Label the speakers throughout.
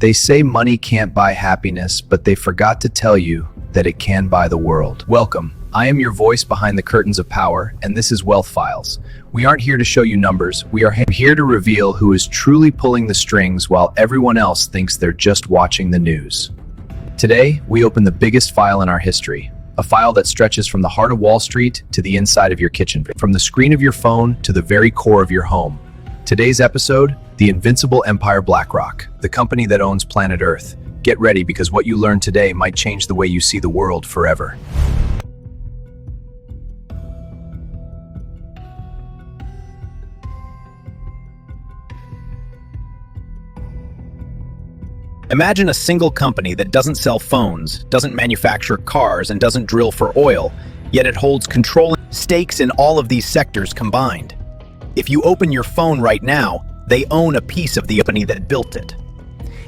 Speaker 1: They say money can't buy happiness, but they forgot to tell you that it can buy the world. Welcome. I am your voice behind the curtains of power, and this is Wealth Files. We aren't here to show you numbers. We are here to reveal who is truly pulling the strings while everyone else thinks they're just watching the news. Today, we open the biggest file in our history, a file that stretches from the heart of Wall Street to the inside of your kitchen, from the screen of your phone to the very core of your home. Today's episode, the invincible empire BlackRock, the company that owns planet Earth. Get ready, because what you learn today might change the way you see the world forever. Imagine a single company that doesn't sell phones, doesn't manufacture cars, and doesn't drill for oil, yet it holds controlling stakes in all of these sectors combined. If you open your phone right now, they own a piece of the company that built it.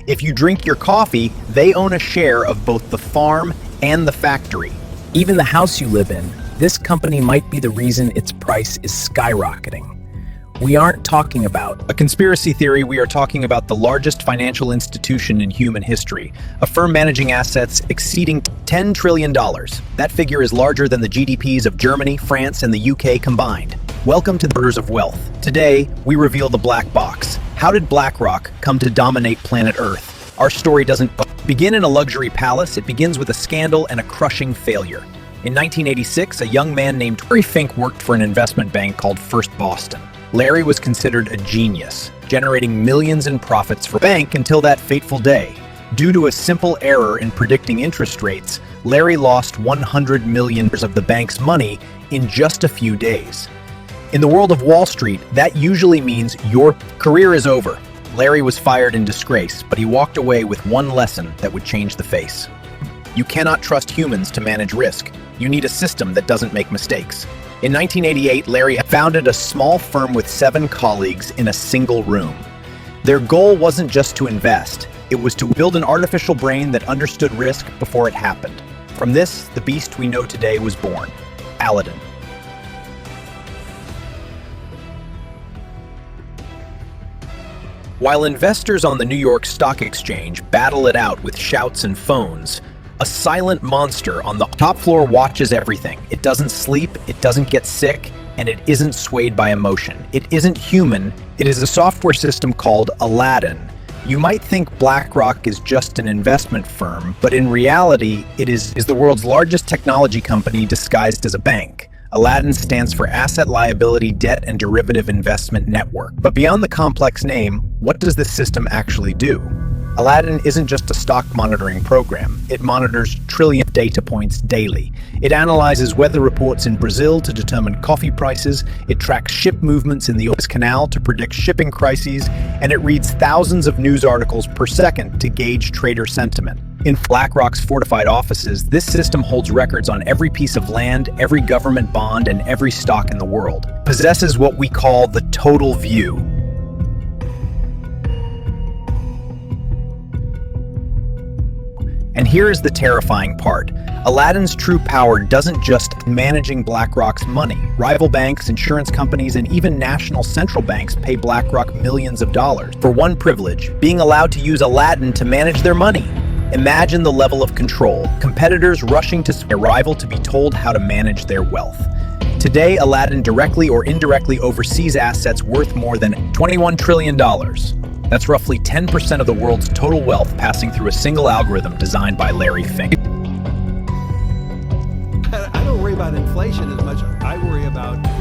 Speaker 1: If you drink your coffee, they own a share of both the farm and the factory.
Speaker 2: Even the house you live in, this company might be the reason its price is skyrocketing. We aren't talking about
Speaker 1: a conspiracy theory. We are talking about the largest financial institution in human history, a firm managing assets exceeding $10 trillion. That figure is larger than the GDPs of Germany, France, and the UK combined. Welcome to the Borders of Wealth. Today, we reveal the black box. How did BlackRock come to dominate planet Earth? Our story doesn't begin in a luxury palace. It begins with a scandal and a crushing failure. In 1986, a young man named Fink worked for an investment bank called First Boston. Larry was considered a genius, generating millions in profits for the bank until that fateful day. Due to a simple error in predicting interest rates, Larry lost $100 million of the bank's money in just a few days. In the world of Wall Street, that usually means your career is over. Larry was fired in disgrace, but he walked away with one lesson that would change the face. You cannot trust humans to manage risk. You need a system that doesn't make mistakes. In 1988, Larry founded a small firm with 7 colleagues in a single room. Their goal wasn't just to invest, it was to build an artificial brain that understood risk before it happened. From this, the beast we know today was born, Aladdin. While investors on the New York Stock Exchange battle it out with shouts and phones, a silent monster on the top floor watches everything. It doesn't sleep, it doesn't get sick, and it isn't swayed by emotion. It isn't human, it is a software system called Aladdin. You might think BlackRock is just an investment firm, but in reality, it is the world's largest technology company disguised as a bank. Aladdin stands for Asset Liability Debt and Derivative Investment Network. But beyond the complex name, what does this system actually do? Aladdin isn't just a stock monitoring program. It monitors trillion data points daily. It analyzes weather reports in Brazil to determine coffee prices. It tracks ship movements in the Suez Canal to predict shipping crises. And it reads thousands of news articles per second to gauge trader sentiment. In BlackRock's fortified offices, this system holds records on every piece of land, every government bond, and every stock in the world. It possesses what we call the total view. And here is the terrifying part. Aladdin's true power doesn't just managing BlackRock's money. Rival banks, insurance companies, and even national central banks pay BlackRock millions of dollars for one privilege, being allowed to use Aladdin to manage their money. Imagine the level of control, competitors rushing to a rival to be told how to manage their wealth. Today, Aladdin directly or indirectly oversees assets worth more than $21 trillion. That's roughly 10% of the world's total wealth passing through a single algorithm designed by Larry Fink.
Speaker 3: I don't worry about inflation as much. I worry about is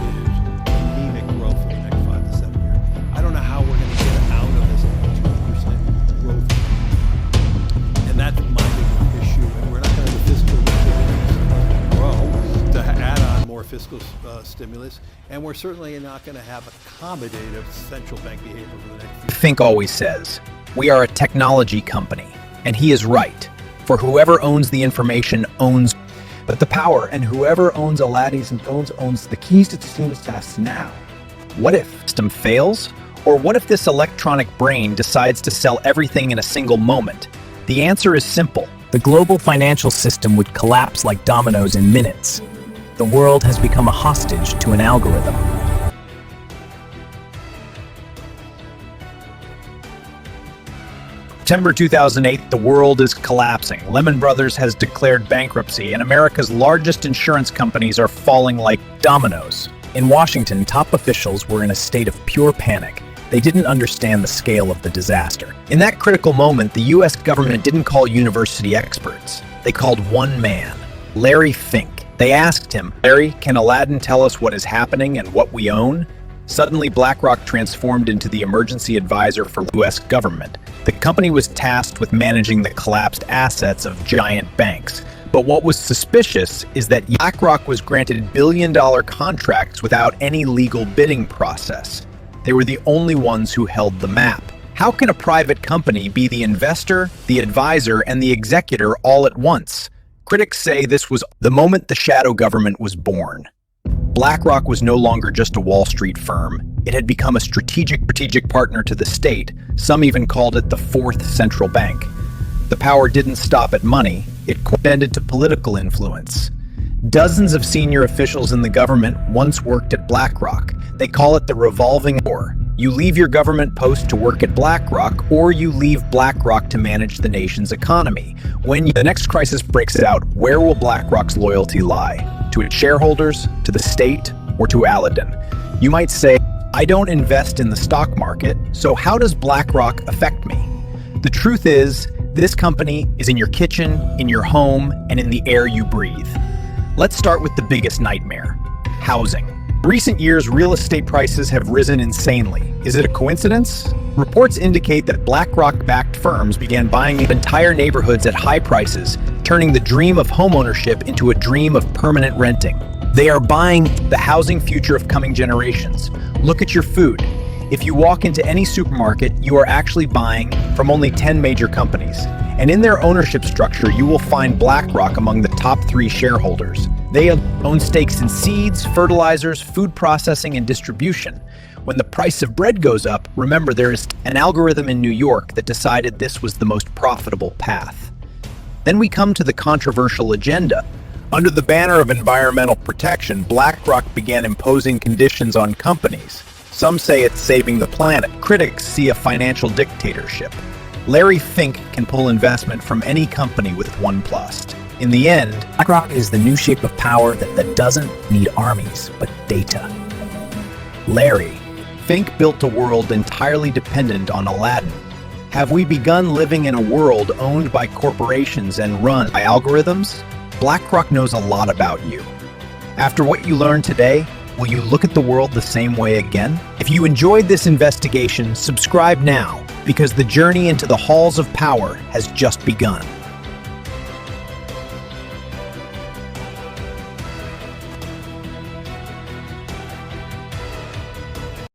Speaker 3: anemic growth for the next 5 to 7 years. I don't know how we're going to get out of this 2% growth. And that's my big issue. And we're not going to have the fiscal resilience grow to add on more fiscal stimulus. And we're certainly not going to have accommodative central bank behavior for the next few years.
Speaker 1: Fink always says, we are a technology company. And he is right. For whoever owns the information owns but the power, and whoever owns Aladdin's and owns the keys to the system's tasks now. What if the system fails? Or what if this electronic brain decides to sell everything in a single moment? The answer is simple.
Speaker 2: the global financial system would collapse like dominoes in minutes. The world has become a hostage to an algorithm.
Speaker 1: September 2008, the world is collapsing. Lehman Brothers has declared bankruptcy, and America's largest insurance companies are falling like
Speaker 2: Dominoes. In Washington, top officials were in a state of pure panic. They didn't understand the scale of the disaster.
Speaker 1: In that critical moment, the US government didn't call university experts. They called one man, Larry Fink. They asked him, "Larry, can Aladdin tell us what is happening and what we own?" Suddenly, BlackRock transformed into the emergency advisor for the US government. The company was tasked with managing the collapsed assets of giant banks. But what was suspicious is that BlackRock was granted billion-dollar contracts without any legal bidding process. They were the only ones who held the map. How can a private company be the investor, the advisor, and the executor all at once? Critics say this was the moment the shadow government was born. BlackRock was no longer just a Wall Street firm. It had become a strategic partner to the state. Some even called it the fourth central bank. The power didn't stop at money. It extended to political influence. Dozens of senior officials in the government once worked at BlackRock. They call it the revolving door. You leave your government post to work at BlackRock, or you leave BlackRock to manage the nation's economy. When the next crisis breaks out, where will BlackRock's loyalty lie? To its shareholders, to the state, or to Aladdin? You might say, I don't invest in the stock market, so how does BlackRock affect me? The truth is, this company is in your kitchen, in your home, and in the air you breathe. Let's start with the biggest nightmare: housing. In recent years, real estate prices have risen insanely. Is it a coincidence? Reports indicate that BlackRock-backed firms began buying entire neighborhoods at high prices, turning the dream of homeownership into a dream of permanent renting. They are buying the housing future of coming generations. Look at your food. If you walk into any supermarket, you are actually buying from only 10 major companies. And in their ownership structure, you will find BlackRock among the top 3 shareholders. They own stakes in seeds, fertilizers, food processing, and distribution. When the price of bread goes up, remember there is an algorithm in New York that decided this was the most profitable path. Then we come to the controversial agenda. Under the banner of environmental protection, BlackRock began imposing conditions on companies. Some say it's saving the planet. Critics see a financial dictatorship. Larry Fink can pull investment from any company with OnePlus. In the end,
Speaker 2: BlackRock is the new shape of power that doesn't need armies, but data. Larry.
Speaker 1: Fink built a world entirely dependent on Aladdin. Have we begun living in a world owned by corporations and run by algorithms? BlackRock knows a lot about you. After what you learned today, will you look at the world the same way again? If you enjoyed this investigation, subscribe now, because the journey into the halls of power has just begun.